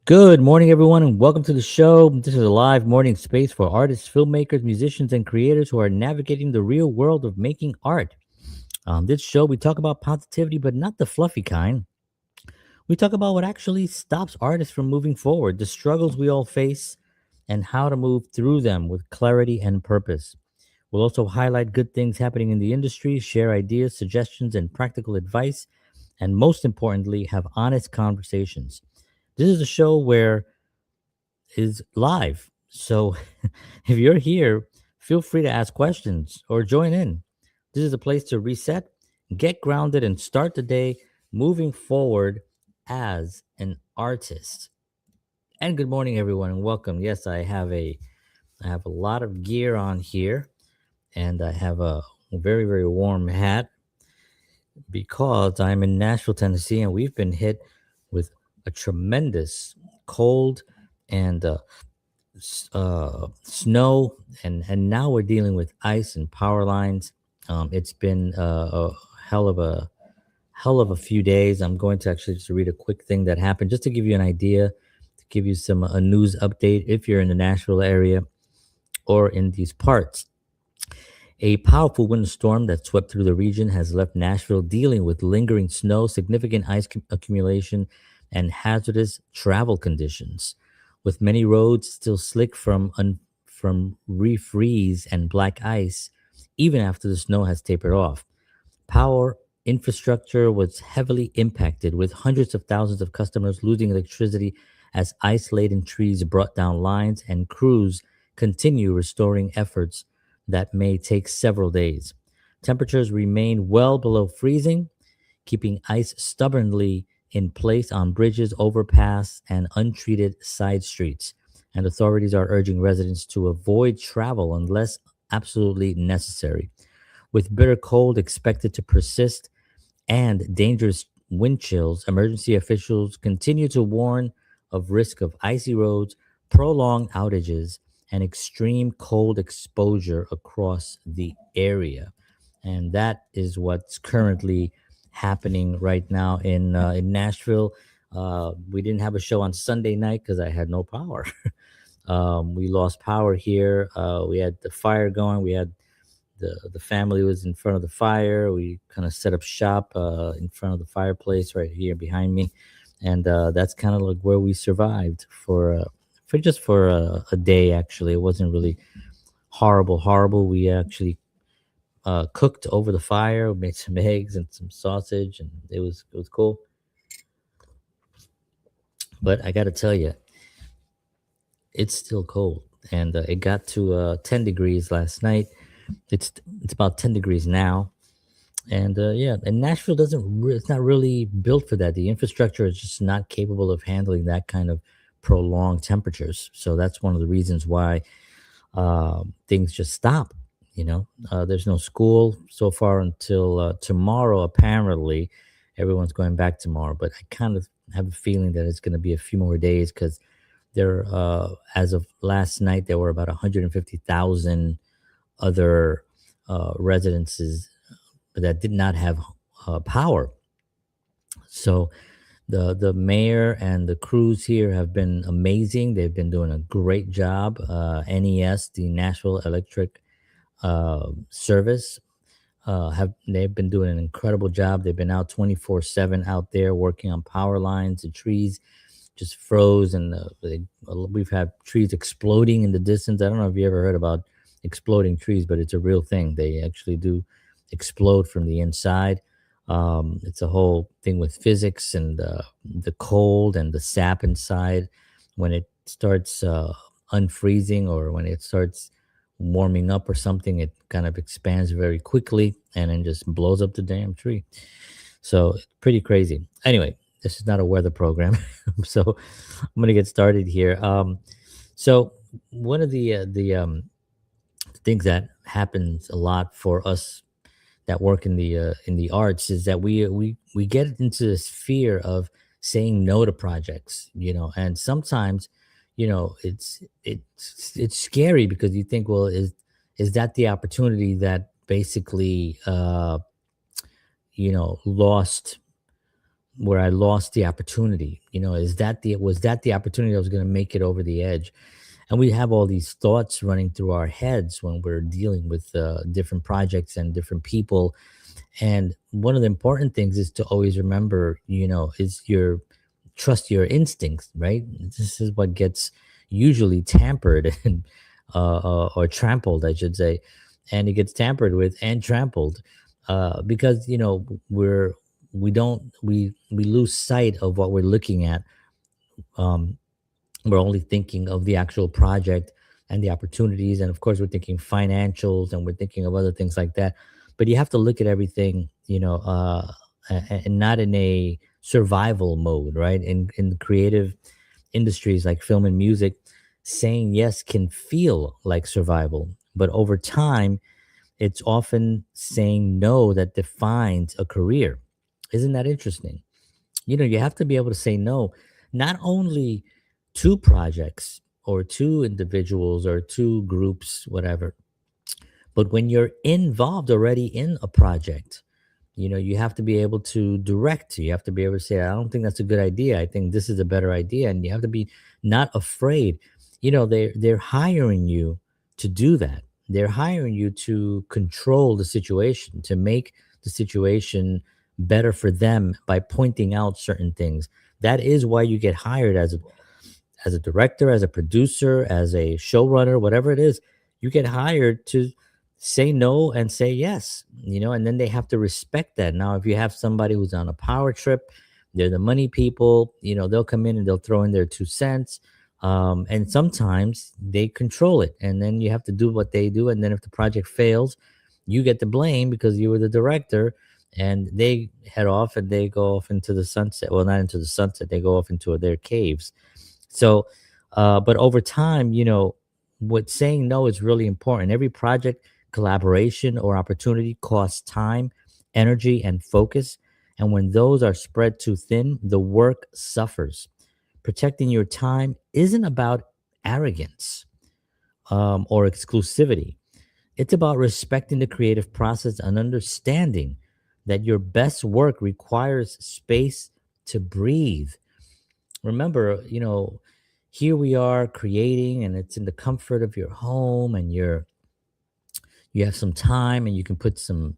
Good morning, everyone, and welcome to the show. This is a live morning space for artists, filmmakers, musicians, and creators who are navigating the real world of making art. On this show, we talk about positivity, but not the fluffy kind. We talk about what actually stops artists from moving forward, the struggles we all face, and how to move through them with clarity and purpose. We'll also highlight good things happening in the industry, share ideas, suggestions, and practical advice, and most importantly, have honest conversations. This is a show where is live. So if you're here, feel free to ask questions or join in. This is a place to reset, get grounded, and start the day moving forward as an artist. And good morning, everyone, and welcome. Yes, I have a lot of gear on here, and I have a very warm hat because I'm in Nashville, Tennessee, and we've been hit with a tremendous cold and snow, and now we're dealing with ice and power lines. It's been a hell of a hell of a few days. I'm going to actually just read a quick thing that happened, just to give you an idea, to give you some a news update if you're in the Nashville area or in these parts. A powerful windstorm that swept through the region has left Nashville dealing with lingering snow, significant accumulation, and hazardous travel conditions. With many roads still slick from refreeze and black ice, even after the snow has tapered off. Power infrastructure was heavily impacted, with hundreds of thousands of customers losing electricity as ice laden trees brought down lines, and crews continue restoring efforts that may take several days. Temperatures remain well below freezing, keeping ice stubbornly in place on bridges, overpass, and untreated side streets. And authorities are urging residents to avoid travel unless absolutely necessary. With bitter cold expected to persist and dangerous wind chills, emergency officials continue to warn of risk of icy roads, prolonged outages, and extreme cold exposure across the area. And that is what's currently happening right now in Nashville. We didn't have a show on Sunday night because I had no power. We lost power here. We had the fire going. We had the family was in front of the fire. We kind of set up shop in front of the fireplace right here behind me, and that's kind of like where we survived for just for a day. Actually, it wasn't really horrible. We actually cooked over the fire. We made some eggs and some sausage, and it was cool. But I got to tell you, it's still cold, and it got to 10 degrees last night. It's about 10 degrees now. And yeah, and Nashville it's not really built for that. The infrastructure is just not capable of handling that kind of prolonged temperatures. So that's one of the reasons why things just stop. There's no school so far until tomorrow. Apparently, everyone's going back tomorrow, but I kind of have a feeling that it's going to be a few more days because as of last night, there were about 150,000 other residences that did not have power. So the mayor and the crews here have been amazing. They've been doing a great job. NES, the Nashville Electric Service, have they've been doing an incredible job. They've been out 24/7 out there working on power lines. The trees just froze, and we've had trees exploding in the distance. I don't know if you ever heard about exploding trees, but it's a real thing. They actually do explode from the inside. It's a whole thing with physics and the cold and the sap inside. When it starts unfreezing, or when it starts warming up or something, it kind of expands very quickly and then just blows up the damn tree. So it's pretty crazy. Anyway, this is not a weather program, so I'm gonna get started here. So one of the things that happens a lot for us that work in the arts is that we get into this fear of saying no to projects, and sometimes, it's scary because you think, well, is that the opportunity that basically lost where I lost the opportunity? Is that the was that the opportunity that was going to make it over the edge? And we have all these thoughts running through our heads when we're dealing with different projects and different people. And one of the important things is to always remember, is your trust your instincts, right? This is what gets usually tampered and or trampled, I should say, and it gets tampered with and trampled because we lose sight of what we're looking at. Um, we're only thinking of the actual project and the opportunities, and of course we're thinking financials and we're thinking of other things like that. But you have to look at everything, and not in a survival mode, right? In creative industries like film and music, saying yes can feel like survival, but over time it's often saying no that defines a career. Isn't that interesting? You have to be able to say no, not only to projects or to individuals or to groups, whatever, but when you're involved already in a project, you have to be able to direct. You have to be able to say, I don't think that's a good idea. I think this is a better idea. And you have to be not afraid. They're hiring you to do that. They're hiring you to control the situation, to make the situation better for them by pointing out certain things. That is why you get hired as a director, as a producer, as a showrunner, whatever it is. You get hired to say no and say yes, and then they have to respect that. Now, if you have somebody who's on a power trip, they're the money people, they'll come in and they'll throw in their 2 cents. And sometimes they control it, and then you have to do what they do. And then if the project fails, you get the blame because you were the director, and they head off and they go off into the sunset. Well, not into the sunset, they go off into their caves. So, but over time, what saying no is really important. Every project, collaboration, or opportunity costs time, energy, and focus. And when those are spread too thin, the work suffers. Protecting your time isn't about arrogance or exclusivity. It's about respecting the creative process and understanding that your best work requires space to breathe. Remember, here we are creating, and it's in the comfort of your home, and you have some time, and you can put some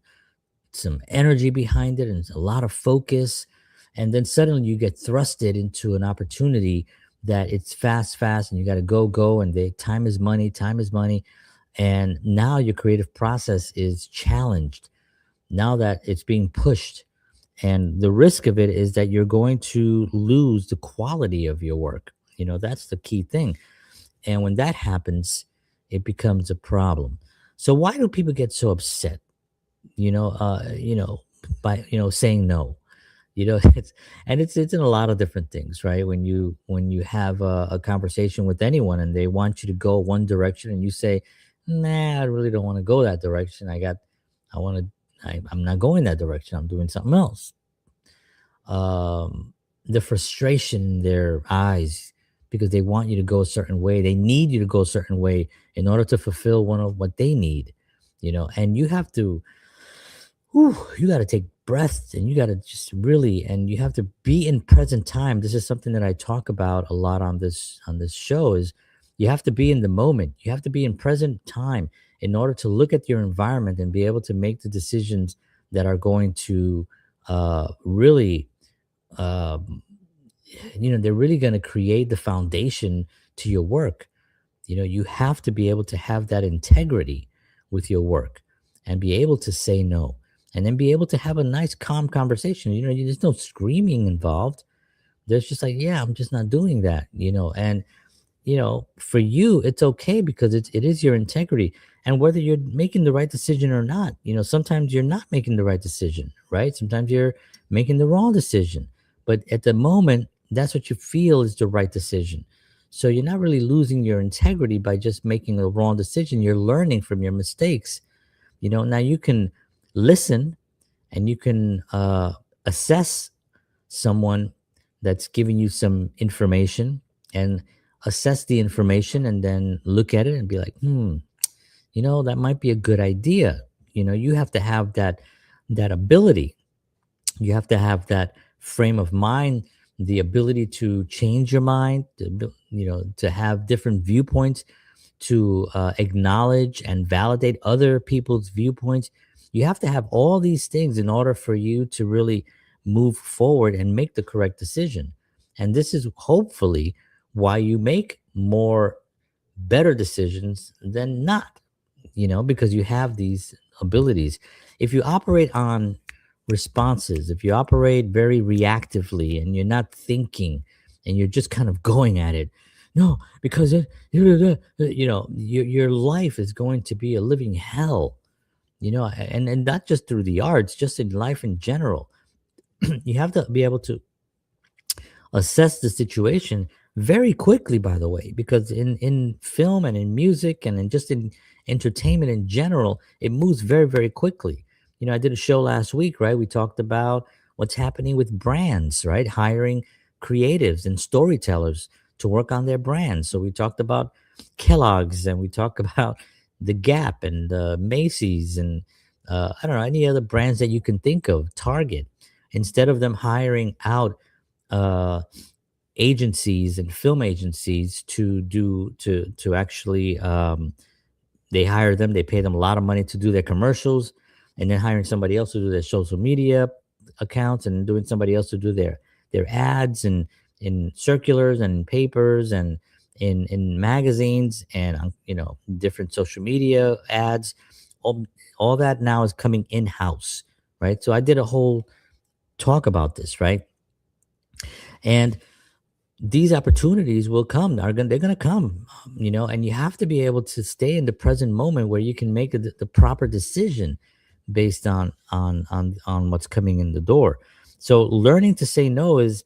energy behind it and a lot of focus. And then suddenly you get thrusted into an opportunity that it's fast, and you got to go, and the time is money, time is money. And now your creative process is challenged now that it's being pushed. And the risk of it is that you're going to lose the quality of your work. That's the key thing. And when that happens, it becomes a problem. So why do people get so upset? By saying no. It's in a lot of different things, right? When you have a conversation with anyone and they want you to go one direction and you say, nah, I really don't want to go that direction. I want to, I'm not going that direction. I'm doing something else. The frustration in their eyes because they want you to go a certain way. They need you to go a certain way in order to fulfill one of what they need, and you have to, you got to take breaths, and you got to just really, and you have to be in present time. This is something that I talk about a lot on this show is you have to be in the moment. You have to be in present time in order to look at your environment and be able to make the decisions that are going to really um, they're really going to create the foundation to your work. You have to be able to have that integrity with your work and be able to say no, and then be able to have a nice calm conversation. There's no screaming involved. There's just like, yeah, I'm just not doing that, and for you it's okay because it is your integrity. And whether you're making the right decision or not, sometimes you're not making the right decision, right? Sometimes you're making the wrong decision, but at the moment that's what you feel is the right decision. So you're not really losing your integrity by just making a wrong decision. You're learning from your mistakes. Now you can listen, and you can assess someone that's giving you some information, and assess the information, and then look at it and be like, that might be a good idea. You have to have that ability. You have to have that frame of mind, the ability to change your mind, to have different viewpoints, to acknowledge and validate other people's viewpoints. You have to have all these things in order for you to really move forward and make the correct decision. And this is hopefully why you make more better decisions than not, because you have these abilities. If you operate on responses, if you operate very reactively and you're not thinking and you're just kind of going at it, no, because your life is going to be a living hell, and not just through the arts, just in life in general. You have to be able to assess the situation very quickly, by the way, because in film and in music and in just in entertainment in general, it moves very, very quickly. I did a show last week, right? We talked about what's happening with brands, right? Hiring creatives and storytellers to work on their brands. So we talked about Kellogg's, and we talked about the Gap and Macy's, and I don't know, any other brands that you can think of, Target. Instead of them hiring out uh, agencies and film agencies to actually, they hire them, they pay them a lot of money to do their commercials, and then hiring somebody else to do their social media accounts, and doing somebody else to do their ads, and in circulars and papers, and in magazines, and different social media ads. All, all that now is coming in house, right? So I did a whole talk about this, right? And these opportunities will come, they're going to come, and you have to be able to stay in the present moment where you can make the proper decision based on what's coming in the door. So learning to say no is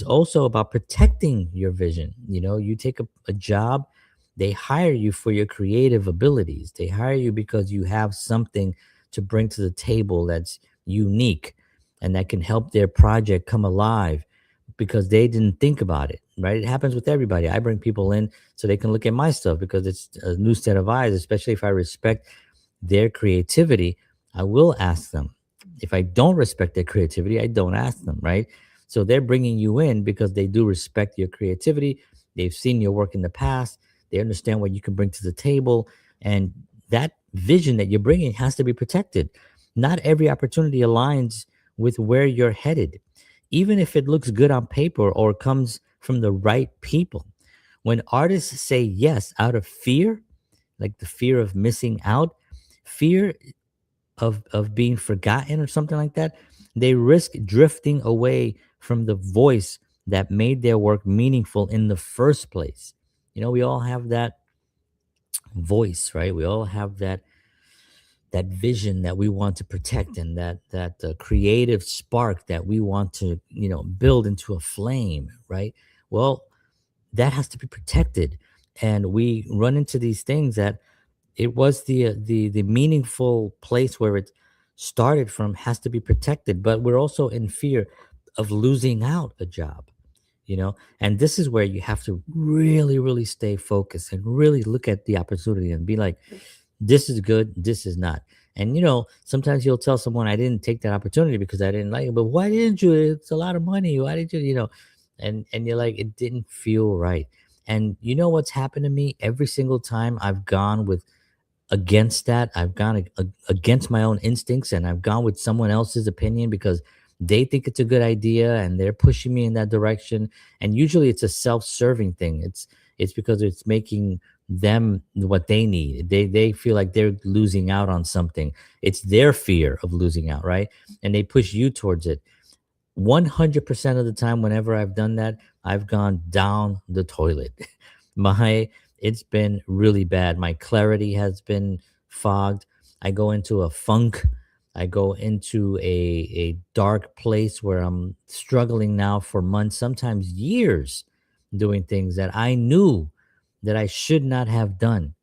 also about protecting your vision. You take a job, they hire you for your creative abilities, they hire you because you have something to bring to the table that's unique and that can help their project come alive, because they didn't think about it, right? It happens with everybody. I bring people in so they can look at my stuff because it's a new set of eyes, especially if I respect their creativity. I will ask them. If I don't respect their creativity, I don't ask them, right? So they're bringing you in because they do respect your creativity. They've seen your work in the past. They understand what you can bring to the table. And that vision that you're bringing has to be protected. Not every opportunity aligns with where you're headed, even if it looks good on paper or comes from the right people. When artists say yes out of fear, like the fear of missing out, fear of being forgotten or something like that, they risk drifting away from the voice that made their work meaningful in the first place. We all have that voice, right? We all have that vision that we want to protect, and that creative spark that we want to build into a flame, right? Well, that has to be protected, and we run into these things that it was the meaningful place where it started from has to be protected, but we're also in fear of losing out a job, and this is where you have to really, really stay focused and really look at the opportunity and be like, this is good, this is not. And sometimes you'll tell someone, I didn't take that opportunity because I didn't like it. But why didn't you? It's a lot of money. Why did you? And you're like, it didn't feel right. And you know what's happened to me every single time I've gone with against that? I've gone against my own instincts, and I've gone with someone else's opinion because they think it's a good idea and they're pushing me in that direction. And usually it's a self-serving thing. It's because it's making them what they need. They feel like they're losing out on something. It's their fear of losing out, right? And they push you towards it. 100% of the time, whenever I've done that, I've gone down the toilet. my it's been really bad. My clarity has been fogged. I go into a funk. I go into a dark place where I'm struggling now for months, sometimes years, doing things that I knew that I should not have done,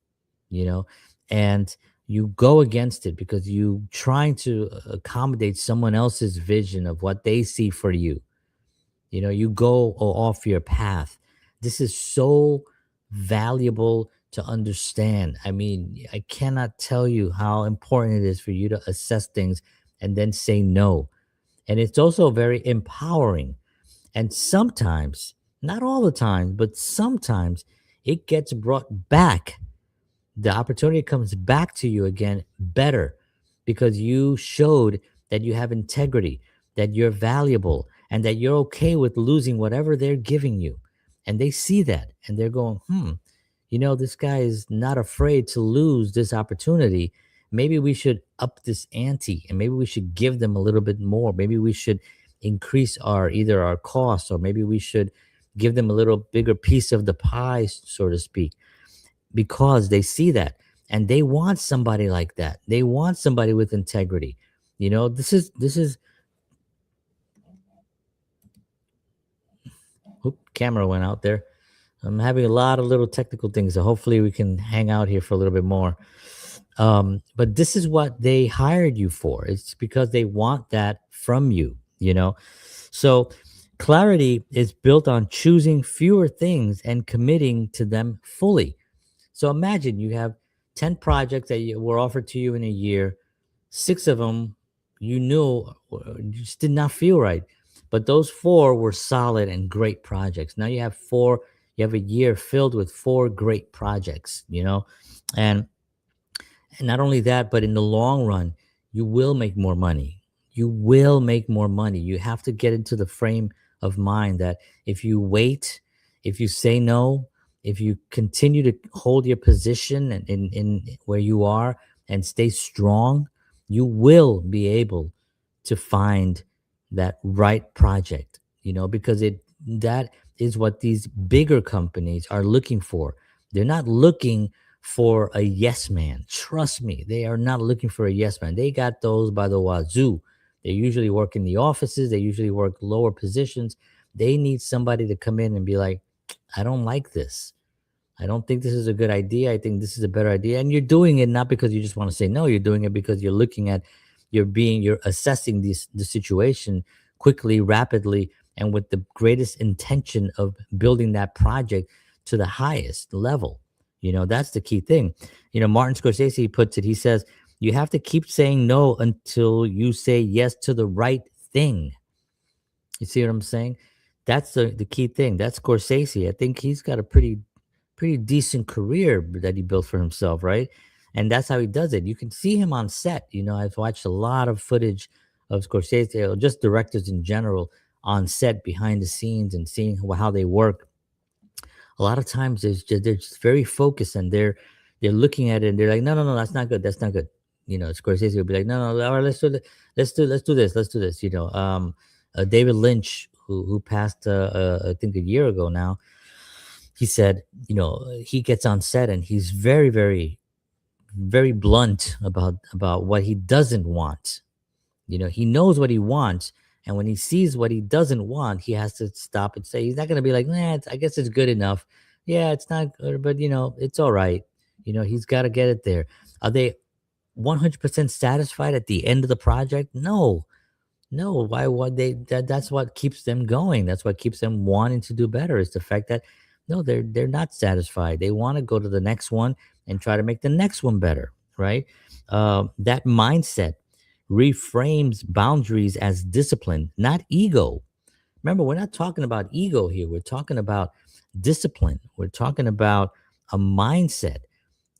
you know, and you go against it because you trying to accommodate someone else's vision of what they see for you. You go off your path. This is so valuable to understand. I mean, I cannot tell you how important it is for you to assess things and then say no. And it's also very empowering. And sometimes, not all the time, but sometimes it gets brought back. The opportunity comes back to you again better because you showed that you have integrity, that you're valuable, and that you're okay with losing whatever they're giving you. And they see that and they're going, this guy is not afraid to lose this opportunity. Maybe we should up this ante and maybe we should give them a little bit more. Maybe we should increase our either our costs, or maybe we should give them a little bigger piece of the pie, so to speak, because they see that and they want somebody like that. They want somebody with integrity. This is oop, camera went out there. I'm having a lot of little technical things, so hopefully we can hang out here for a little bit more. But this is what they hired you for. It's because they want that from you. So clarity is built on choosing fewer things and committing to them fully. So imagine you have 10 projects that were offered to you in a year. Six of them you knew just did not feel right. But those four were solid and great projects. Now you have four, you have a year filled with four great projects. And and not only that, but in the long run, you will make more money. You will make more money. You have to get into the frame of mind that if you wait, if you say no, if you continue to hold your position in where you are and stay strong, you will be able to find that right project, because that is what these bigger companies are looking for. They're not looking for a yes man. Trust me, they are not looking for a yes man. They got those by the wazoo. They usually work in the offices, they usually work lower positions. They need somebody to come in and be like, I don't like this. I don't think this is a good idea. I think this is a better idea. And you're doing it not because you just want to say no. You're doing it because you're looking at, you're assessing the situation quickly, rapidly, and with the greatest intention of building that project to the highest level. That's the key thing. Martin Scorsese puts it, he says, you have to keep saying no until you say yes to the right thing. You see what I'm saying? That's the key thing. That's Scorsese. I think he's got a pretty decent career that he built for himself, right? And that's how he does it. You can see him on set. I've watched a lot of footage of Scorsese, or just directors in general, on set behind the scenes and seeing how they work. A lot of times they're just very focused and they're looking at it and they're like, no, no, no, that's not good. That's not good. Scorsese will be like, no, no, all right, let's do this. David Lynch, who passed, I think a year ago now, he said, he gets on set and he's very, very, very blunt about what he doesn't want. He knows what he wants, and when he sees what he doesn't want, he has to stop and say, he's not going to be like, nah, I guess it's good enough. Yeah, it's not good, but it's all right. He's got to get it there. Are they 100% satisfied at the end of the project? No, no. Why would they? That's what keeps them going. That's what keeps them wanting to do better. Is the fact that no, they're not satisfied. They want to go to the next one and try to make the next one better. Right? That mindset reframes boundaries as discipline, not ego. Remember, we're not talking about ego here. We're talking about discipline. We're talking about a mindset,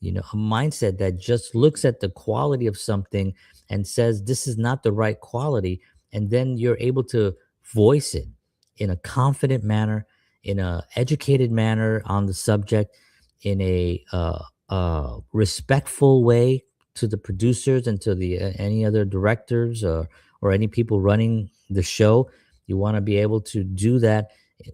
a mindset that just looks at the quality of something and says, this is not the right quality. And then you're able to voice it in a confident manner, in a educated manner on the subject, in a respectful way to the producers and to the any other directors or any people running the show. You want to be able to do that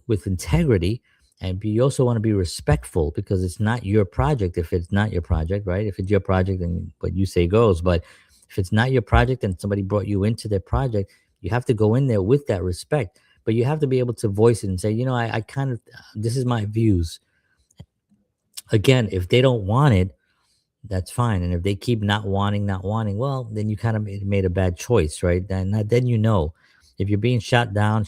with integrity, and you also want to be respectful because it's not your project. If it's not your project, right? If it's your project, then what you say goes. But if it's not your project and somebody brought you into their project, you have to go in there with that respect. But you have to be able to voice it and say, I kind of, this is my views. Again, if they don't want it, that's fine. And if they keep not wanting, well, then you kind of made a bad choice, right? Then if you're being shot down,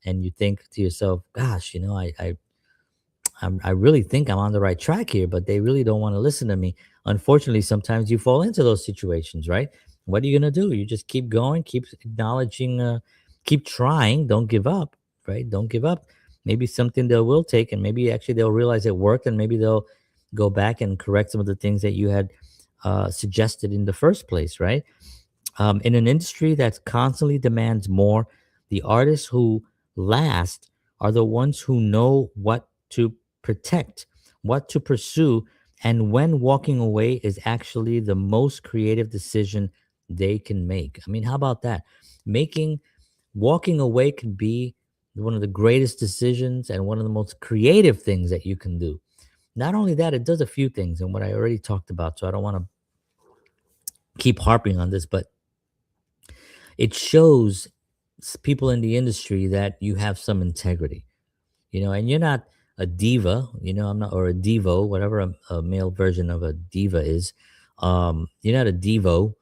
and you think to yourself, gosh, I really think I'm on the right track here, but they really don't want to listen to me. Unfortunately, sometimes you fall into those situations, right? What are you gonna do? You just keep going, keep acknowledging, keep trying. Don't give up, right? Don't give up. Maybe something they will take, and maybe actually they'll realize it worked, and maybe they'll go back and correct some of the things that you had suggested in the first place, right? In an industry that constantly demands more, the artists who last are the ones who know what to protect, what to pursue, and when walking away is actually the most creative decision they can make. I mean, how about that? Making Walking away can be one of the greatest decisions and one of the most creative things that you can do. Not only that, it does a few things, and what I already talked about, so I don't want to keep harping on this, but it shows people in the industry that you have some integrity, and you're not a diva, I'm not, or a devo, whatever a male version of a diva is. You're not a devo.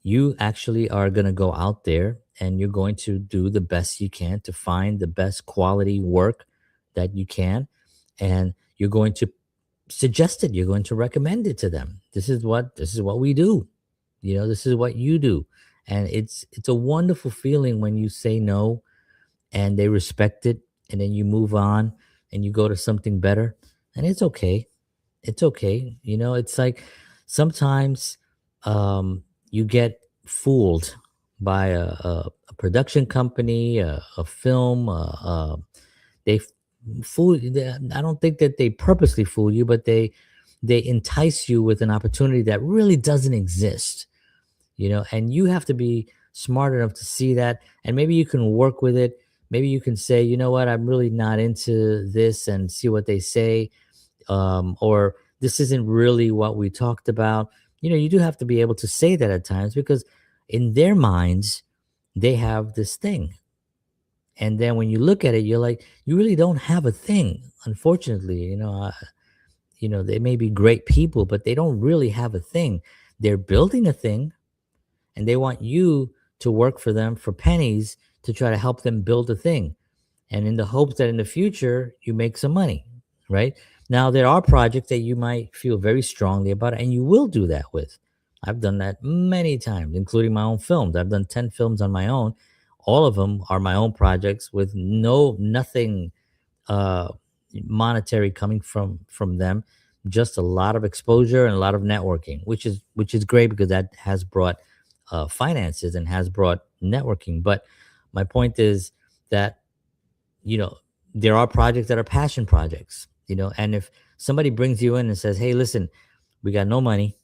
You actually are going to go out there and you're going to do the best you can to find the best quality work that you can. And you're going to suggest it. You're going to recommend it to them. This is what we do. This is what you do. And it's a wonderful feeling when you say no and they respect it, and then you move on and you go to something better, and it's okay. It's okay. It's like sometimes you get fooled by a production company, a film. They I don't think that they purposely fool you, but they entice you with an opportunity that really doesn't exist. And you have to be smart enough to see that, and maybe you can work with it. Maybe you can say, you know what, I'm really not into this, and see what they say. Or this isn't really what we talked about. You do have to be able to say that at times, because in their minds they have this thing, and then when you look at it, you're like, you really don't have a thing, unfortunately. They may be great people, but they don't really have a thing. They're building a thing, and they want you to work for them for pennies to try to help them build a thing, and in the hopes that in the future you make some money, right? Now, there are projects that you might feel very strongly about, and you will do that with. I've done that many times, including my own films. I've done 10 films on my own. All of them are my own projects with nothing uh, monetary coming from them, just a lot of exposure and a lot of networking, which is great, because that has brought finances and has brought networking. But my point is that, you know there are projects that are passion projects, and if somebody brings you in and says, hey, listen, we got no money,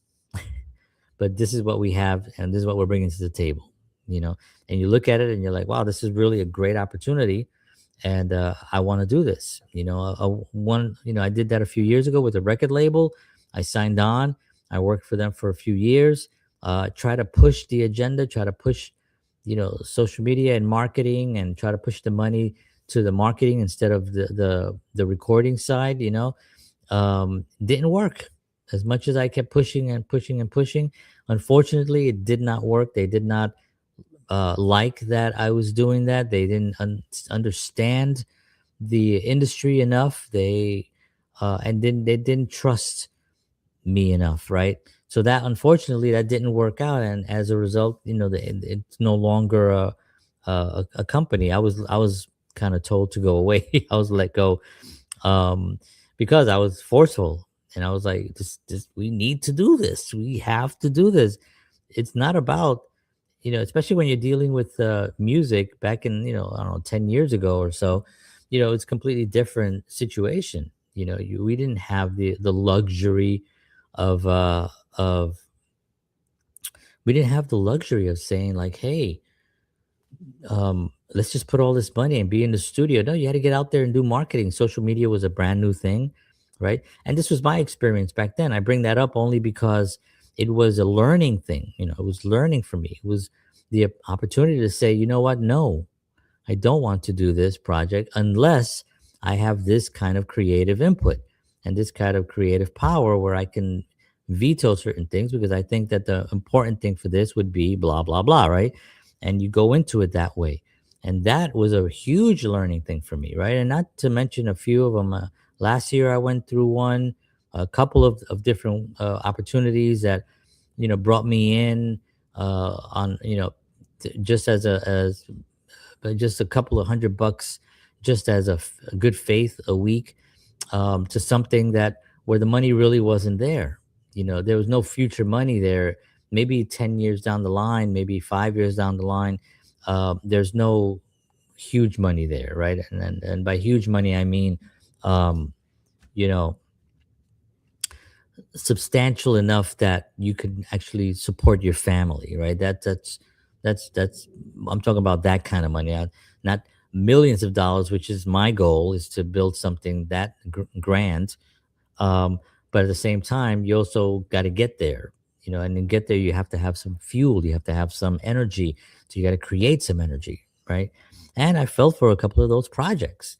but this is what we have and this is what we're bringing to the table, you know and you look at it and you're like, wow, this is really a great opportunity, and I want to do this. I did that a few years ago with a record label. I signed on. I worked for them for a few years. Try to push the agenda, try to push, social media and marketing, and try to push the money to the marketing instead of the recording side. Didn't work. As much as I kept pushing and pushing and pushing, unfortunately, it did not work. They did not like that I was doing that. They didn't understand the industry enough. They didn't trust me enough, right? So that, unfortunately, that didn't work out, and as a result, it's no longer a company. I was kind of told to go away. I was let go, um, because I was forceful, and I was like, this, we need to do this. We have to do this. It's not about, especially when you're dealing with music back in, I don't know, 10 years ago or so. It's completely different situation. We didn't have the luxury of of we didn't have the luxury of saying, like, hey, let's just put all this money and be in the studio. No, you had to get out there and do marketing. Social media was a brand new thing, right? And this was my experience back then. I bring that up only because it was a learning thing. It was learning for me. It was the opportunity to say, you know what? No, I don't want to do this project unless I have this kind of creative input and this kind of creative power where I can veto certain things, because I think that the important thing for this would be blah, blah, blah, right? And you go into it that way. And that was a huge learning thing for me, right? And not to mention a few of them. Last year, I went through a couple of different opportunities that, brought me in. on, just as just a couple of $100, just as a good faith a week, to something that where the money really wasn't there. There was no future money there. Maybe 10 years down the line, maybe 5 years down the line, there's no huge money there, right? And by huge money, I mean, um, you know, substantial enough that you could actually support your family, right? That's I'm talking about that kind of money, not millions of dollars, which is my goal, is to build something that grand. um, but at the same time, you also got to get there, and to get there, you have to have some fuel, you have to have some energy. So you got to create some energy, right? And I fell for a couple of those projects,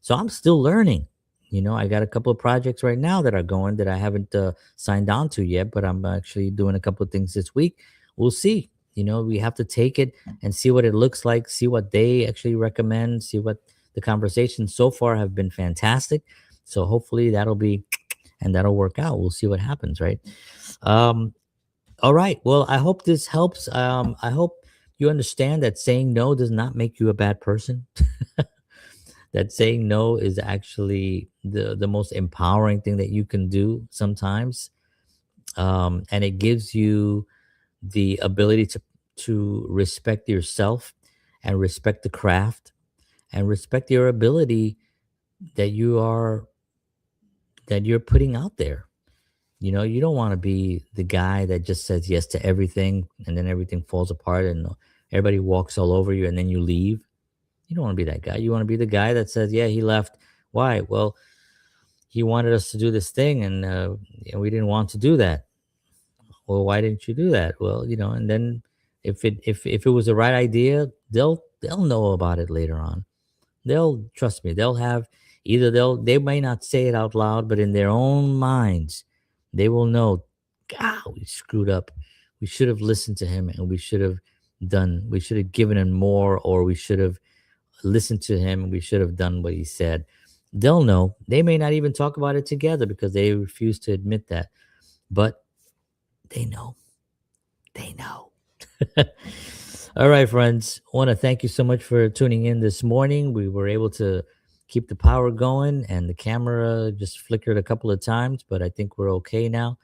so I'm still learning. I got a couple of projects right now that are going that I haven't signed on to yet, but I'm actually doing a couple of things this week. We'll see. We have to take it and see what it looks like, see what they actually recommend, see what the conversations so far have been fantastic. So hopefully that'll work out. We'll see what happens, right? Um, all right. Well, I hope this helps. I hope you understand that saying no does not make you a bad person. That saying no is actually the most empowering thing that you can do sometimes, and it gives you the ability to respect yourself and respect the craft and respect your ability that you're putting out there. You don't want to be the guy that just says yes to everything and then everything falls apart and everybody walks all over you and then you leave. You don't want to be that guy. You want to be the guy that says, yeah, he left. Why? Well, he wanted us to do this thing and we didn't want to do that. Well, why didn't you do that? Well, and then if it was the right idea, they'll know about it later on. They'll trust me. They'll have either they may not say it out loud, but in their own minds, they will know, God, we screwed up. We should have listened to him and we should have given him more, or we should have listened to him and we should have done what he said. They'll know. They may not even talk about it together because they refuse to admit that. But they know. They know. All right, friends. I want to thank you so much for tuning in this morning. We were able to keep the power going and the camera just flickered a couple of times, but I think we're okay now.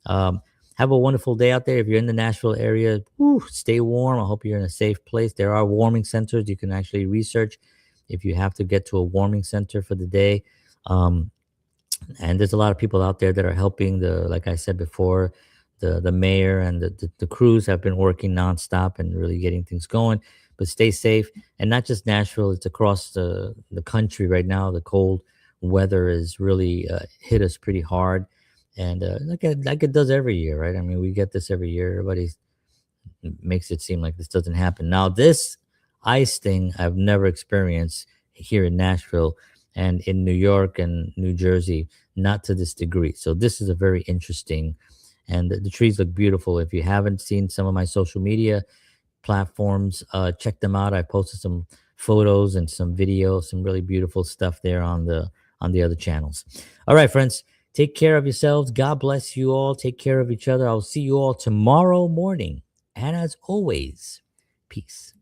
Um, have a wonderful day out there. If you're in the Nashville area, stay warm. I hope you're in a safe place. There are warming centers you can actually research if you have to get to a warming center for the day. Um, and there's a lot of people out there that are helping, like I said before, the mayor and the crews have been working nonstop and really getting things going. But stay safe, and not just Nashville, it's across the country right now. The cold weather is really hit us pretty hard, and like it does every year, right? I mean, we get this every year. Everybody makes it seem like this doesn't happen. Now, this ice thing I've never experienced here in Nashville and in New York and New Jersey, not to this degree. So this is a very interesting, and the trees look beautiful. If you haven't seen some of my social media platforms, check them out. I posted some photos and some videos, some really beautiful stuff there on the other channels. All right, friends, take care of yourselves. God bless you all. Take care of each other. I'll see you all tomorrow morning. And as always, peace.